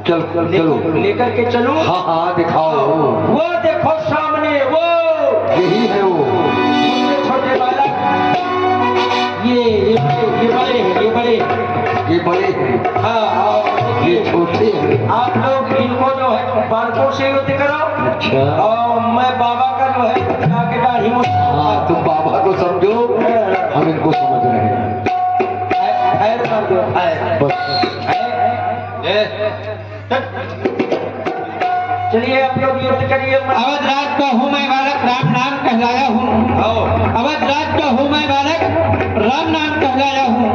चल चल चलो लेकर के चलो। हाँ हाँ दिखाओ। वो देखो सामने वो, यही है वो। छोटे बालक, ये बड़े हैं, ये बड़े हैं। हाँ ये छोटे हैं। आप लोग इनको जो है बालकों से युद्ध करो। अच्छा। और मैं बाबा का जो है जाके दाढ़ी मुछ। हाँ तुम बाबा को समझो, हम इनको समझ रहे हैं। चलिए आप लोग युद्ध करिए। अवध राज का हूँ मैं बालक, राम नाम कहलाया हूँ। अवध राज का हूँ मैं बालक, राम नाम कहलाया हूँ।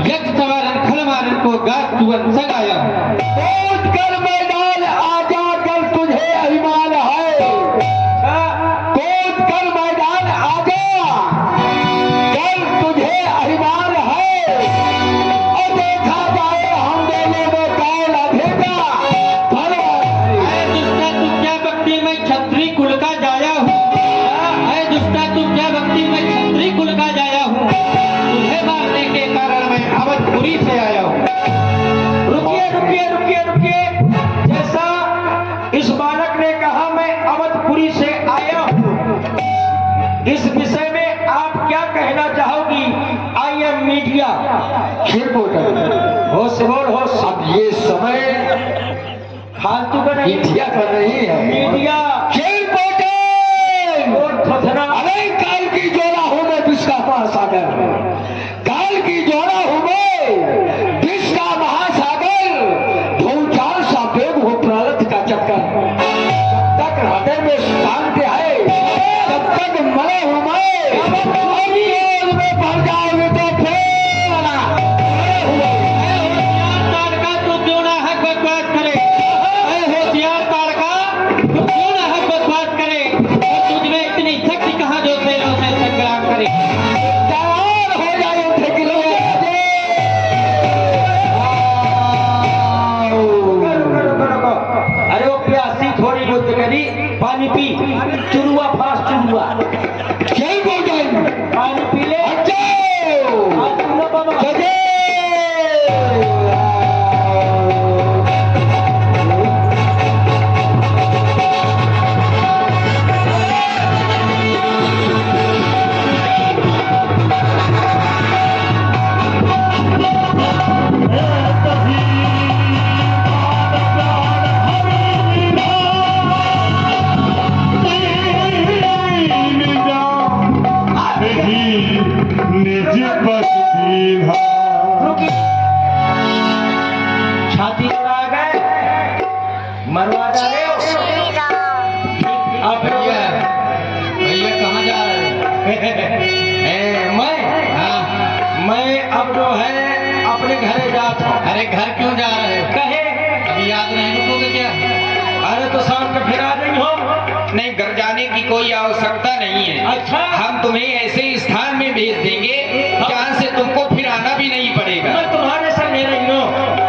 यज्ञ सवारन खल मारन को गात तुवन संग आया हूँ। कूद कर मैदान आजा, कल तुझे अभिमान है। कूद कर मैदान आजा, कल तुझे अभिमान है। और देखा जाए हम दोनों में कौन अधेगा। दुष्टा तू क्या भक्ति में क्षत्रिय कुल का जाया हूँ। दुष्टा तू क्या भक्ति में क्षत्रिय कुल का जाया हूँ। तुझे मारने के कारण मैं अवधपुरी से आया हूँ। रुकिए रुकिए रुकिए रुकिए। जैसा इस बालक ने कहा मैं अवधपुरी से आया हूँ, इस विषय में आप क्या कहना चाहोगी? I am media. होश बोल होश। अब ये समय फालतू का नहीं, मीडिया का नहीं है। मीडिया अरे काल की जोड़ा हूं मैं विश्व का महासागर। काल की जोड़ा हूं मैं विश्व का महासागर। भूचाल सा वेग हो प्रारब्ध का चक्कर। जब तक हृदय में शांति है तब तक मरे हूं मैं। अभी और में भर जाओगे तो फिर तारका तू क्यों ना हक बकवास करे। होशियार तारका तू क्यों ना हक बकवास करे। और तुझ में इतनी शक्ति कहाँ जो सेलों से संग्राम करे। तैयार हो जाए अरे वो प्यासी थोड़ी युद्ध करी, पानी पी। चुरुआ फास चुरुआ खेल को जाए पानी पी ले। आज तू ना बाबा। छाती उड़ा गए, मरवा डाले। अब भैया कहाँ जा रहे हैं। मैं अब जो है अपने घर जाता हूँ। अरे घर क्यों जा रहे हैं। कहे अभी याद नहीं रुकोगे क्या। अरे तो शाम को फिर आ रही हो। नहीं, घर जाने की कोई आवश्यकता नहीं है। अच्छा। हम तुम्हें ऐसे स्थान में भेज देंगे जहाँ से तुमको फिर आना भी नहीं पड़ेगा। मैं तुम्हारे संग रही हूँ।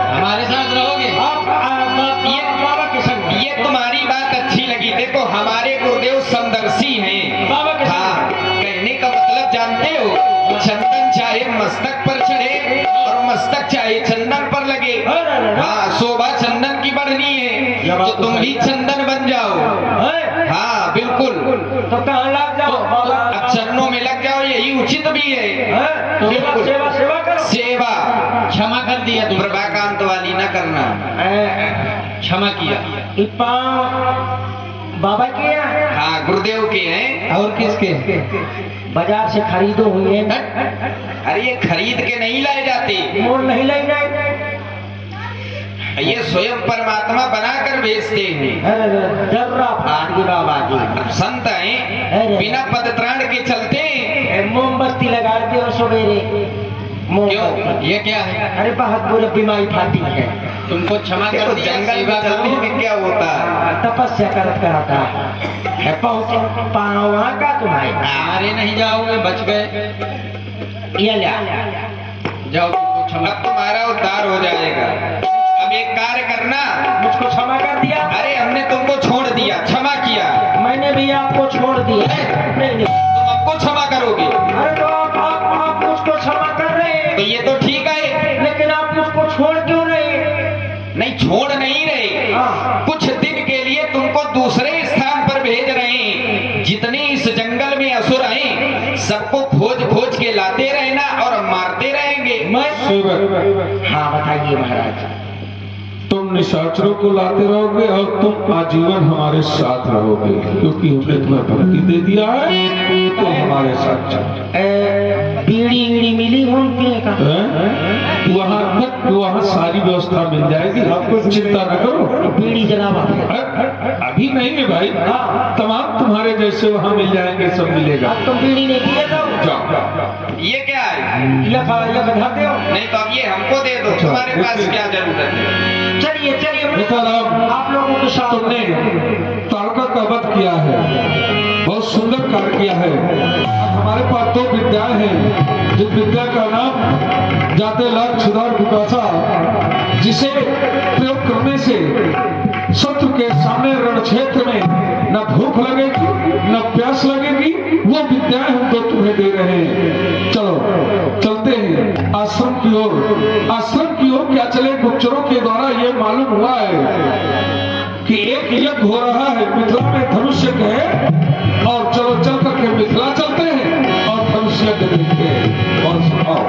हमारे साथ रहोगे। ये बाबा के संग। ये तुम्हारी बात अच्छी लगी। देखो हमारे गुरुदेव समदर्शी हैं। बाबा के हाँ, कहने का मतलब जानते हो, चंदन चाहे मस्तक पर चढ़े और मस्तक चाहे चंदन पर लगे। हाँ, शोभा चंदन की बढ़नी है तो तुम भी चंदन बन जाओ। हाँ बिल्कुल। तो कहाँ लग जाओ बाबा? अब चरणों में लग जाओ, यही उचित भी है। सेवा सेवा सेवा करो। सेवा क्षमा कर दिया तुम। प्रभाकांत वाली न करना। क्षमा किया। ये पाँव बाबा के हैं? हाँ गुरुदेव के हैं। और किसके। बाजार से खरीदो हुए हैं। अरे ये खरीद के नहीं लाए जाते, मोल नहीं ले जाए। ये स्वयं परमात्मा बनाकर भेजते हैं। जर्रा फाड़ की बाबा की। अब संत हैं, बिना पदत्राण के चलते हैं। मोमबत्ती लगा दे और सवेरे। क्यों, ये क्या है। अरे बहुत बुरी बीमारी फाटी है। तुमको क्षमा कर दिया। जंगल में चलने में क्या होता है। तपस्या करता है। पहुंचे पावा का तुम्हारे। अरे नहीं जाओगे, बच गए। ये ले जाओ, तुमको क्षमा। अब तुम्हारा उद्धार हो जाएगा। अब एक कार्य करना। मुझको क्षमा कर दिया। अरे हमने तुमको छोड़ दिया, क्षमा किया। मैंने भी आपको छोड़ दिया। नहीं तुम हमको क्षमा करोगे। अरे तो आप मुझको क्षमा कर रहे हैं। तो ये तो ठीक है, लेकिन आप मुझको छोड़ क्यों रहे? नहीं छोड़ नहीं रहे। कुछ दिन के लिए तुमको दूसरे स्थान पर भेज रहे हैं। जितने इस जंगल में असुर हैं सबको खोज खोज के लाते रहना और मारते रहेंगे। हाँ बताइए महाराज। तुम निशाचरों को लाते रहोगे और तुम आजीवन हमारे साथ रहोगे, क्योंकि हमने तुम्हें भक्ति दे दिया है तो हमारे साथ चलो। बीड़ी ईड़ी मिली उनके का? वहाँ सारी व्यवस्था मिल जाएगी, आपको चिंता न करो। बीड़ी जलावा अभी नहीं है भाई, तमाम तुम्हारे जैसे वहाँ मिल जाएंगे, सब मिलेगा। अब तुम बीड़ी नहीं पिए तो जाओ। ये क्या है? बधाते हो? नहीं तो अब ये हमको दे दो, तुम्हारे पास क्या जरूरत है? चलिए चलिए सीताराम, आप लोगों के साथ तुमने ताड़का का वध किया है, बहुत सुंदर कार्य किया है। अब हमारे पास दो विद्याएं हैं, जिस विद्या का नाम जाते लाख क्षुधार पिपासा, जिसे प्रयोग करने से शत्रु के सामने रण क्षेत्र में न भूख लगेगी न प्यास लगेगी, वो विद्याएं हम तो तुम्हें दे रहे हैं। चलो चलते हैं आश्रम की ओर। आश्रम की ओर क्या चले, गुप्तचरों के द्वारा ये मालूम हुआ है कि एक यज्ञ हो रहा है मिथिला में, धनुष्य है, और चलो चल करके मिथिला चलते हैं और धनुष्य यज्ञ देखते हैं। और सुनाओ।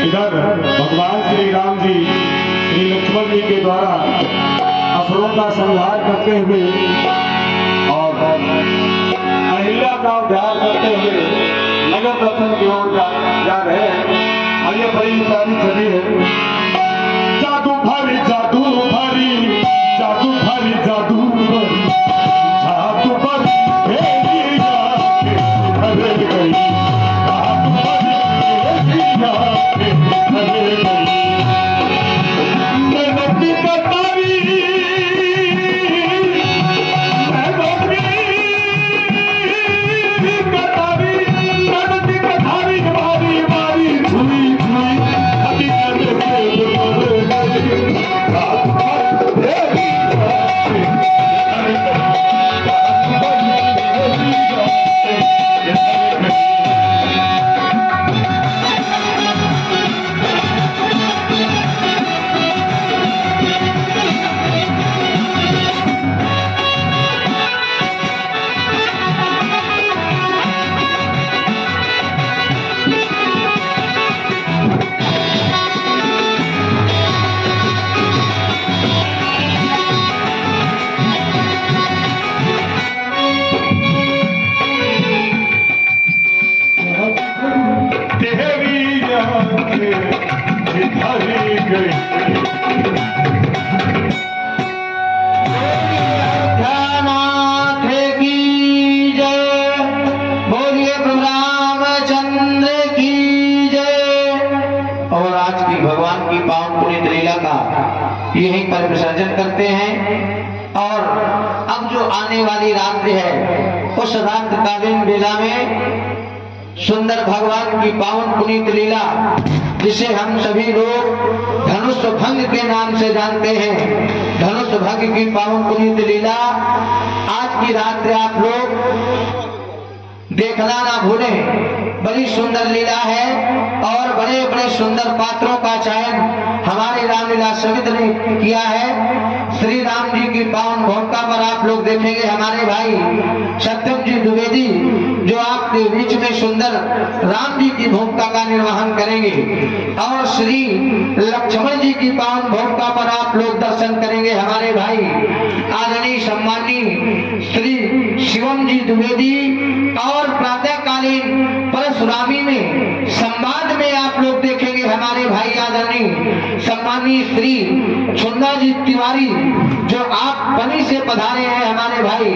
इधर भगवान श्री राम जी श्री लक्ष्मण जी के द्वारा असुरों का संहार करते हुए और अहिल्या का उद्धार करते हुए नगर दर्शन की ओर जा रहे हैं। और ये बड़ी सारी छवि है। जादू भरी जादू भरी जादू भरी जादू भरी जादू भरी भेजी जाके भरे गई, जादू भरी भेजी जाके भरे गई। मैं नदी कतारी, मैं नदी कतारी, मैं नदी कतारी मारी मारी छुई छुई नदी के देखे भरे गई, जादू भरी भेजी जाके भरे गई, जादू भरी भेजी जाके भरे गई। देवी जाके भरी गई। ध्यानाथ की जय, बोलिए प्रभु रामचंद्र की जय। और आज की भगवान की पावन पुनीत लीला का यहीं पर विसर्जन करते हैं। और अब जो आने वाली रात्रि है, उस रात्रिकालीन बेला में सुंदर भगवान की पावन पुनीत लीला, जिसे हम सभी लोग धनुष भंग के नाम से जानते हैं, धनुष भंग की पावन पुनीत लीला आज की रात्रि आप लोग देखना ना भूलें। बड़ी सुंदर लीला है और बड़े बड़े सुंदर पात्रों का चयन हमारे रामलीला समिति ने किया है। श्री राम जी की पावन भूमिका पर आप लोग देखेंगे हमारे भाई सत्यम जी द्विवेदी, जो आपके बीच में सुंदर राम जी की भूमिका का निर्वहन करेंगे। और श्री लक्ष्मण जी की पावन भूमिका पर आप लोग दर्शन करेंगे हमारे भाई आदरणीय सम्मानीय श्री शिवम जी द्विवेदी। और प्रातःकालीन परशुरामी में संवाद में आप लोग देखेंगे हमारे भाई आदरणीय सम्मानीय श्री छुन्ना जी तिवारी, जो आप बनी से पधारे हैं हमारे भाई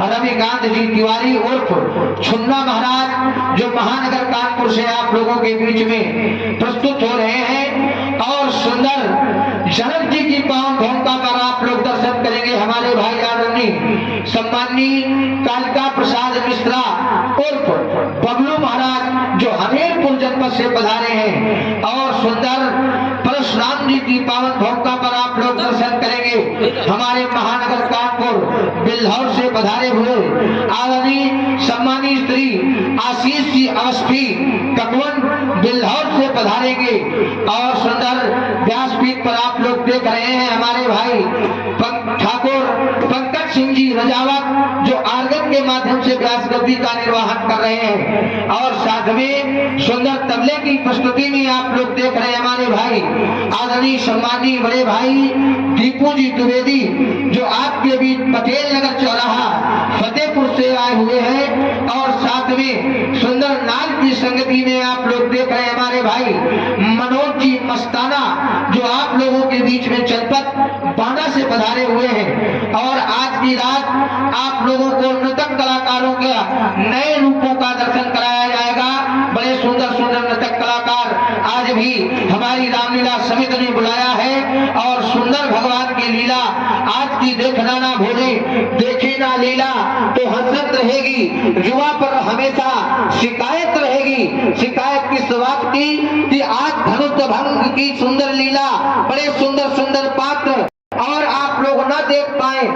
रविकांत जी तिवारी उर्फ छुन्ना महाराज, जो महानगर कानपुर से आप लोगों के बीच में प्रस्तुत हो रहे हैं। और सुंदर जनक जी की पावन भूमिका पर आप लोग दर्शन करेंगे हमारे भाई आदरणीय सम्मानीय कालिका प्रसाद मिश्रा उर्फ बबलू महाराज, जो हमीरपुर जनपद से पधारे हैं। और सुंदर परशुराम जी की पावन भूमिका पर आप लोग दर्शन करेंगे हमारे महानगर कानपुर बिल्हौर से पधारे हुए आदरणीय सम्मानीय श्री आशीष जी अवस्थी कटवन बिल्हौर से पधारेंगे। और सुंदर व्यासपीठ रजावत जो आर्गन के माध्यम से व्यास गद्दी का निर्वहन कर रहे हैं, और साथ में सुंदर तबले की प्रस्तुति में आप लोग देख रहे हैं हमारे भाई आदरणीय सम्मानीय बड़े भाई दीपू जी द्विवेदी, जो आपके बीच पटेल नगर चौराहा फतेहपुर से आए हुए हैं। और साथ में सुंदर नाल की संगति में आप लोग देख रहे हैं हमारे भाई मनोज जी मस्ताना, जो आप लोगों के बीच में जनपद बांदा से पधारे हुए हैं। और आज की रात आप लोगों को नृतक कलाकारों के नए रूपों का दर्शन कराया जाएगा। बड़े सुंदर सुंदर नृतक कलाकार आज भी हमारी रामलीला समिति ने बुलाया है, और सुंदर भगवान की लीला आज की देखना ना भूले, देखे ना लीला तो हसरत रहेगी, युवा पर हमेशा शिकायत रहेगी। शिकायत किस बात की कि आज धनुष भंग की सुंदर लीला, बड़े सुंदर सुंदर पात्र और आप लोग न देख पाए।